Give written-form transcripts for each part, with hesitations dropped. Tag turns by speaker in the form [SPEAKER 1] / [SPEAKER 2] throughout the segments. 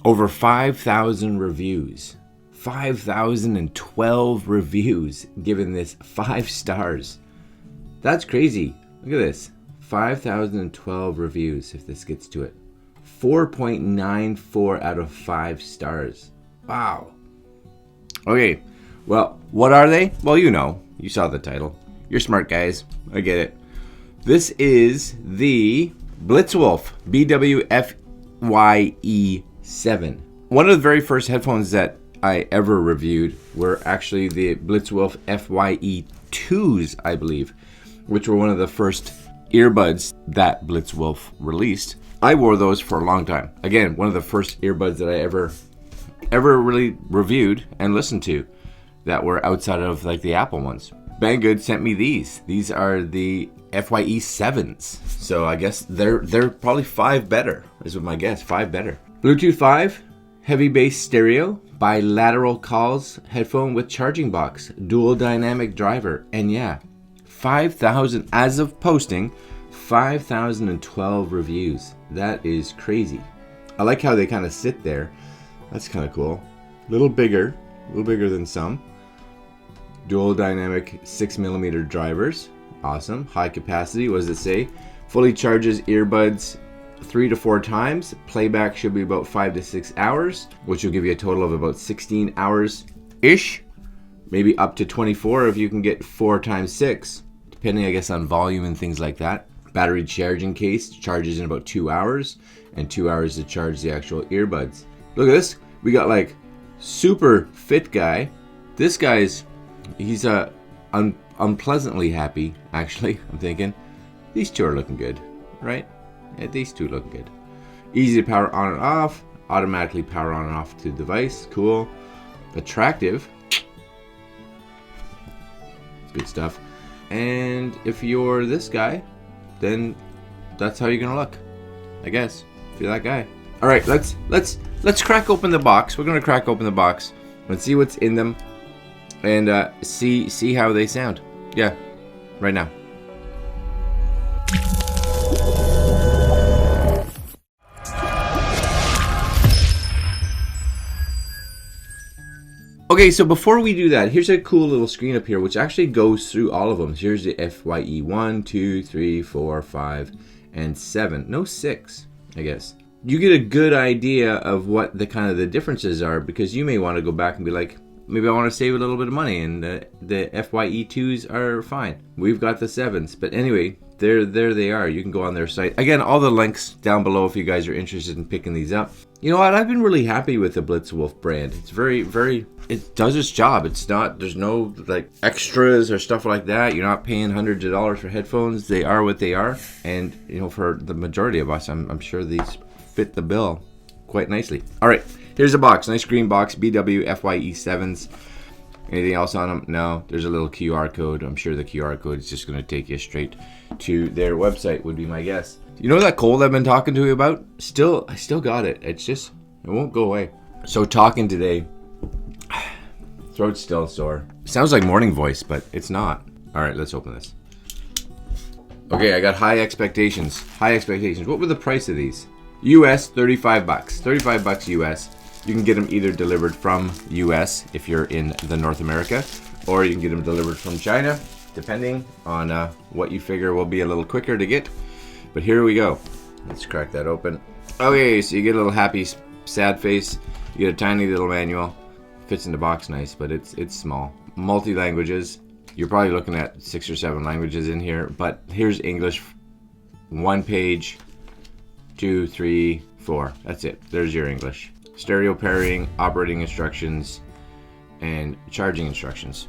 [SPEAKER 1] Over 5,000 reviews. 5,012 reviews, giving this 5 stars. That's crazy. Look at this. 5,012 reviews if this gets to it. 4.94 out of 5 stars. Wow. Okay, well, what are they? Well, you know. You saw the title. You're smart, guys. I get it. This is the Blitzwolf BW FYE7. One of the very first headphones that I ever reviewed were actually the Blitzwolf FYE2s, I believe, which were one of the first earbuds that Blitzwolf released. I wore those for a long time. Again, one of the first earbuds that I ever really reviewed and listened to that were outside of like the Apple ones. Banggood sent me these. These are the FYE7s. So I guess they're probably 5 better, is my guess. 5 better. Bluetooth 5, heavy bass stereo, bilateral calls, headphone with charging box, dual dynamic driver, and yeah, 5,000 as of posting, 5,012 reviews. That is crazy. I like how they kind of sit there. That's kind of cool. A little bigger than some. Dual dynamic 6mm drivers. Awesome. High capacity. What does it say? Fully charges earbuds 3 to 4 times. Playback should be about 5 to 6 hours, which will give you a total of about 16 hours ish. Maybe up to 24 if you can get 4 times 6, depending, I guess, on volume and things like that. Battery charging case charges in about 2 hours, and 2 hours to charge the actual earbuds. Look at this. We got like super fit guy. This guy's, he's unpleasantly happy, actually. I'm thinking these two are looking good, right? Yeah, these two look good. Easy to power on and off. Automatically power on and off to the device. Cool. Attractive. Good stuff. And if you're this guy, then that's how you're gonna look, I guess. If you're that guy. All right, let's crack open the box. We're gonna crack open the box. Let's see what's in them, and see how they sound. Yeah, right now. Okay, so before we do that, here's a cool little screen up here which actually goes through all of them. Here's the FYE 1, 2, 3, 4, 5, and 7. No, 6, I guess. You get a good idea of what the kind of the differences are, because you may want to go back and be like, maybe I want to save a little bit of money, and the FYE2s are fine. We've got the 7s, but anyway, there they are. You can go on their site. Again, all the links down below if you guys are interested in picking these up. You know what? I've been really happy with the Blitzwolf brand. It's very, it does its job. It's not, there's no like extras or stuff like that. You're not paying hundreds of dollars for headphones. They are what they are. And, you know, for the majority of us, I'm sure these fit the bill quite nicely. All right, here's a box. Nice green box. BW FYE7s. Anything else on them? No. There's a little QR code. I'm sure the QR code is just going to take you straight to their website, would be my guess. You know that cold I've been talking to you about? I still got it. It's just, it won't go away. So talking today, throat's still sore. Sounds like morning voice, but it's not. All right, let's open this. Okay, I got high expectations. High expectations. What were the price of these? US, 35 bucks. 35 bucks US. You can get them either delivered from US if you're in the North America, or you can get them delivered from China, depending on what you figure will be a little quicker to get. But here we go. Let's crack that open. Okay, so you get a little happy, sad face. You get a tiny little manual. Fits in the box nice, but it's small. Multi-languages. You're probably looking at 6 or 7 languages in here, but here's English. 1 page, 2, 3, 4. That's it. There's your English. Stereo pairing, operating instructions, and charging instructions.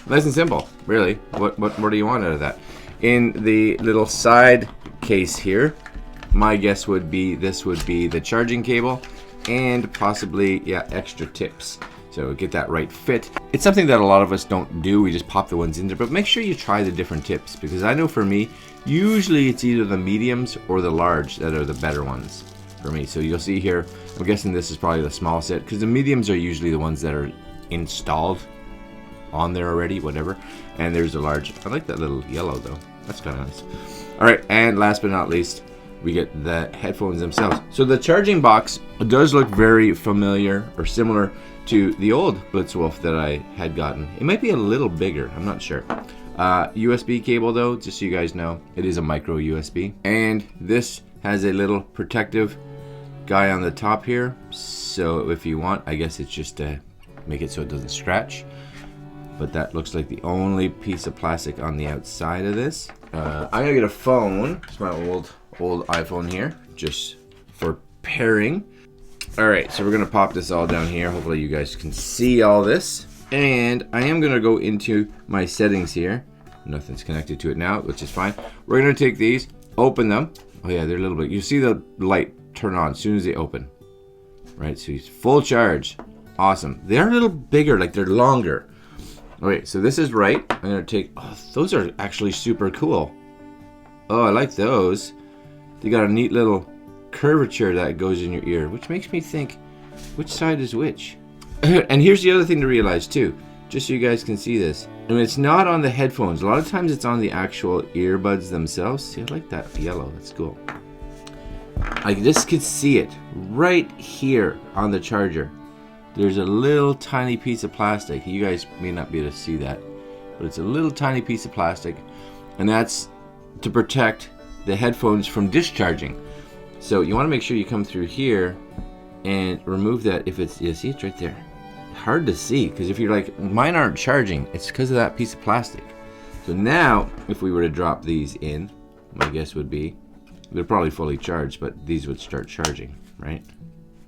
[SPEAKER 1] Nice and simple, really. What more do you want out of that? In the little side case here, my guess would be this would be the charging cable and possibly, yeah, extra tips. So get that right fit. It's something that a lot of us don't do. We just pop the ones in there, but make sure you try the different tips, because I know for me, usually it's either the mediums or the large that are the better ones for me. So you'll see here, I'm guessing this is probably the small set, because the mediums are usually the ones that are installed on there already, whatever. And there's the large. I like that little yellow though. That's kind of nice. All right, and last but not least, we get the headphones themselves. So the charging box does look very familiar or similar to the old Blitzwolf that I had gotten. It might be a little bigger, I'm not sure. USB cable though, just so you guys know, it is a micro USB. And this has a little protective guy on the top here. So if you want, I guess it's just to make it so it doesn't scratch. But that looks like the only piece of plastic on the outside of this. I'm gonna get a phone. It's my old iPhone here, just for pairing. All right, so we're gonna pop this all down here. Hopefully you guys can see all this. And I am gonna go into my settings here. Nothing's connected to it now, which is fine. We're gonna take these, open them. Oh yeah, they're a little bit, you see the light turn on as soon as they open. Right, so he's full charge. Awesome. They're a little bigger, like they're longer. Okay, so this is right. I'm gonna take, oh, those are actually super cool. Oh, I like those. They got a neat little curvature that goes in your ear, which makes me think, which side is which? And here's the other thing to realize too, just so you guys can see this. I mean, it's not on the headphones. A lot of times it's on the actual earbuds themselves. See, I like that yellow, that's cool. I just could see it right here on the charger. There's a little tiny piece of plastic. You guys may not be able to see that, but it's a little tiny piece of plastic, and that's to protect the headphones from discharging. So you want to make sure you come through here and remove that. If it's, you see it's right there. Hard to see because if you're like, mine aren't charging, it's because of that piece of plastic. So now, if we were to drop these in, my guess would be they're probably fully charged, but these would start charging, right?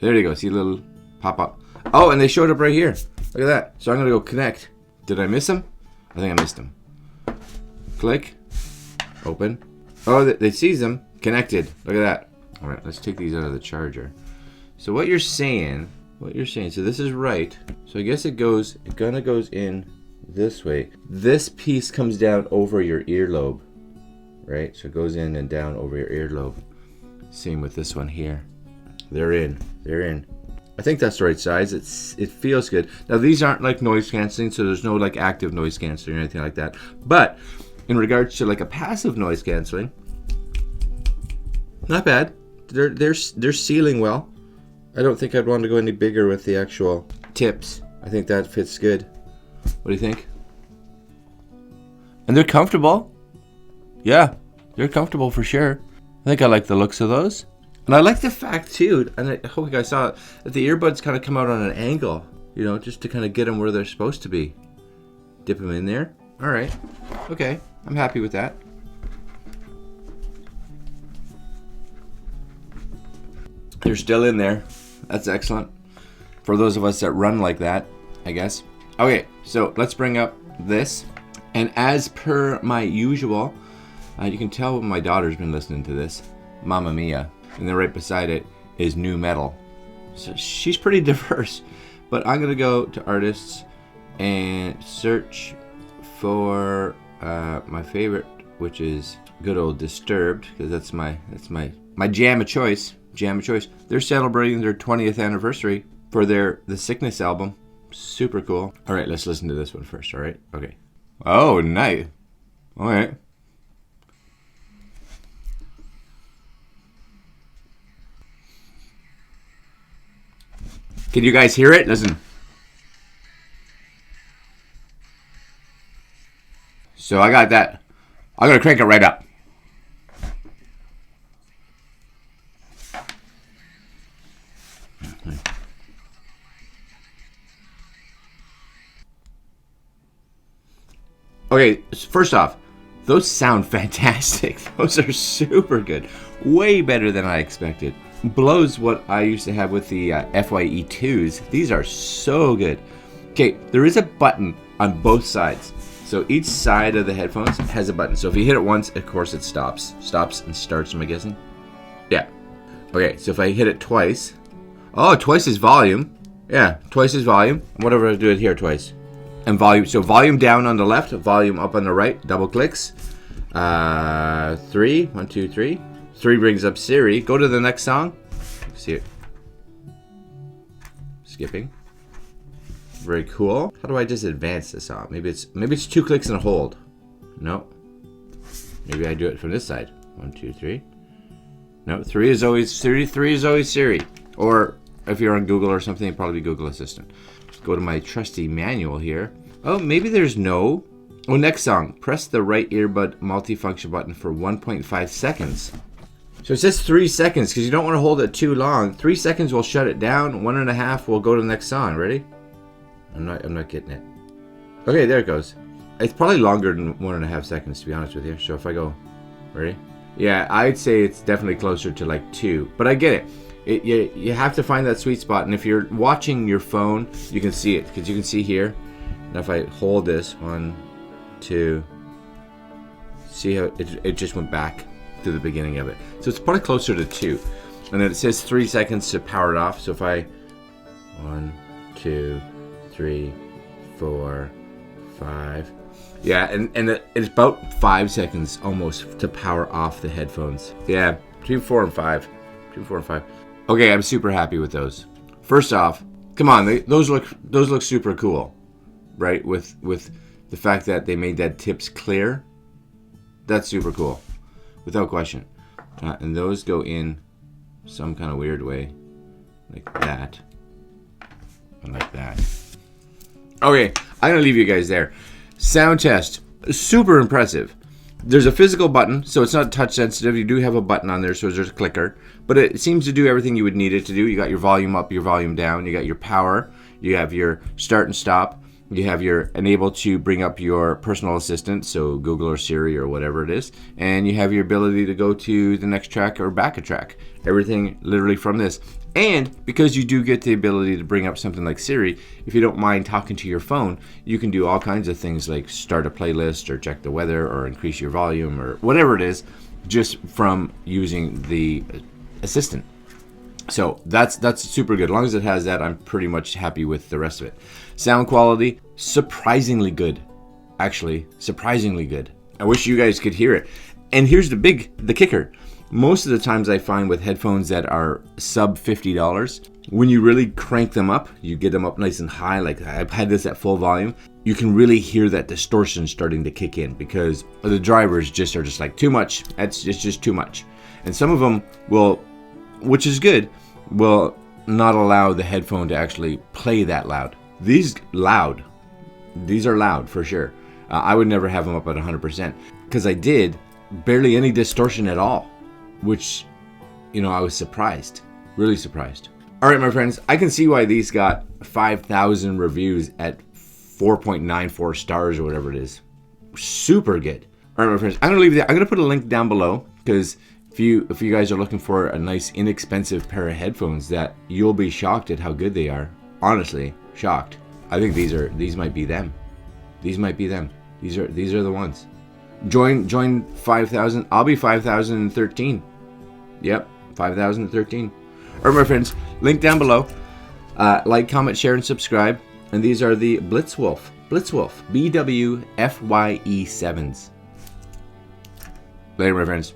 [SPEAKER 1] There you go. See a little pop up. Oh, and they showed up right here. Look at that. So I'm going to go connect. Did I miss them? I think I missed them. Click. Open. Oh, they sees them. Connected. Look at that. All right, let's take these out of the charger. So what you're saying, so this is right. So I guess it goes in this way. This piece comes down over your earlobe, right? So it goes in and down over your earlobe. Same with this one here. They're in. I think that's the right size. It feels good. Now these aren't like noise canceling, so there's no like active noise canceling or anything like that. But in regards to like a passive noise canceling, not bad. They're sealing well. I don't think I'd want to go any bigger with the actual tips. I think that fits good. What do you think? And they're comfortable. Yeah, they're comfortable for sure. I think I like the looks of those. And I like the fact too, and I hope you guys saw it, that the earbuds kind of come out on an angle, you know, just to kind of get them where they're supposed to be. Dip them in there. All right. Okay, I'm happy with that. They're still in there. That's excellent. For those of us that run like that, I guess. Okay, so let's bring up this. And as per my usual, you can tell my daughter's been listening to this. Mamma Mia. And then right beside it is new metal. So she's pretty diverse. But I'm gonna go to artists and search for my favorite, which is good old Disturbed, because that's my jam of choice. They're celebrating their 20th anniversary for the Sickness album. Super cool. All right, let's listen to this one first. All right. Okay. Oh, nice. All right. Can you guys hear it? Listen. So I got that. I'm going to crank it right up. Okay, first off, those sound fantastic. Those are super good. Way better than I expected. Blows what I used to have with the FYE2s. These are so good. Okay, there is a button on both sides. So each side of the headphones has a button. So if you hit it once, of course it stops. Stops and starts, am I guessing? Yeah. Okay, so if I hit it twice. Oh, twice is volume. Yeah, twice is volume. Whatever, I do it here twice. And volume, so volume down on the left, volume up on the right, double clicks. 3, 1, 2, 3. 3 brings up Siri. Go to the next song. See it. Skipping. Very cool. How do I just advance this song? Maybe it's 2 clicks and a hold. No. Maybe I do it from this side. 1, 2, 3. No, 3 is always Siri. 3 is always Siri. Or if you're on Google or something, it'd probably be Google Assistant. Go to my trusty manual here. Oh, maybe there's no. Oh, next song. Press the right earbud multifunction button for 1.5 seconds. So it says 3 seconds because you don't want to hold it too long. 3 seconds will shut it down. 1.5 will go to the next song. Ready? I'm not getting it. Okay, there it goes. It's probably longer than 1.5 seconds, to be honest with you. So if I go, ready? Yeah, I'd say it's definitely closer to like 2. But I get it. You have to find that sweet spot. And if you're watching your phone, you can see it. Because you can see here. And if I hold this, 1, 2. See how it just went back to the beginning of it. So it's probably closer to 2. And then it says 3 seconds to power it off. So if I 1, 2, 3, 4, 5. Yeah, and it's about 5 seconds almost to power off the headphones. Yeah, between 4 and 5. Between 4 and 5. Okay, I'm super happy with those. First off, come on, those look super cool, right? With the fact that they made that tips clear, that's super cool, without question. And those go in some kind of weird way, like that, and like that. Okay, I'm gonna leave you guys there. Sound test, super impressive. There's a physical button, so it's not touch sensitive. You do have a button on there, so there's a clicker, but it seems to do everything you would need it to do. You got your volume up, your volume down, you got your power, you have your start and stop, you have your enable to bring up your personal assistant, so Google or Siri or whatever it is, and you have your ability to go to the next track or back a track. Everything literally from this. And because you do get the ability to bring up something like Siri, if you don't mind talking to your phone, you can do all kinds of things like start a playlist or check the weather or increase your volume or whatever it is, just from using the assistant. So that's super good. As long as it has that, I'm pretty much happy with the rest of it. Sound quality, surprisingly good. Actually, surprisingly good. I wish you guys could hear it. And here's the kicker. Most of the times I find with headphones that are sub $50, when you really crank them up, you get them up nice and high, like I've had this at full volume, you can really hear that distortion starting to kick in because the drivers are just like too much. It's just too much. And some of them will, which is good, will not allow the headphone to actually play that loud. These are loud for sure. I would never have them up at 100% because I did barely any distortion at all. Which, I was surprised. Really surprised. All right, my friends, I can see why these got 5,000 reviews at 4.94 stars or whatever it is. Super good. All right, my friends, I'm gonna put a link down below because if you guys are looking for a nice, inexpensive pair of headphones that you'll be shocked at how good they are. Honestly, shocked. I think these might be them. These might be them. These are the ones. Join 5,000. I'll be 5,013. Yep, 5,013. All right, my friends, link down below. Like, comment, share, and subscribe. And these are the Blitzwolf BW FYE7s. Later, my friends.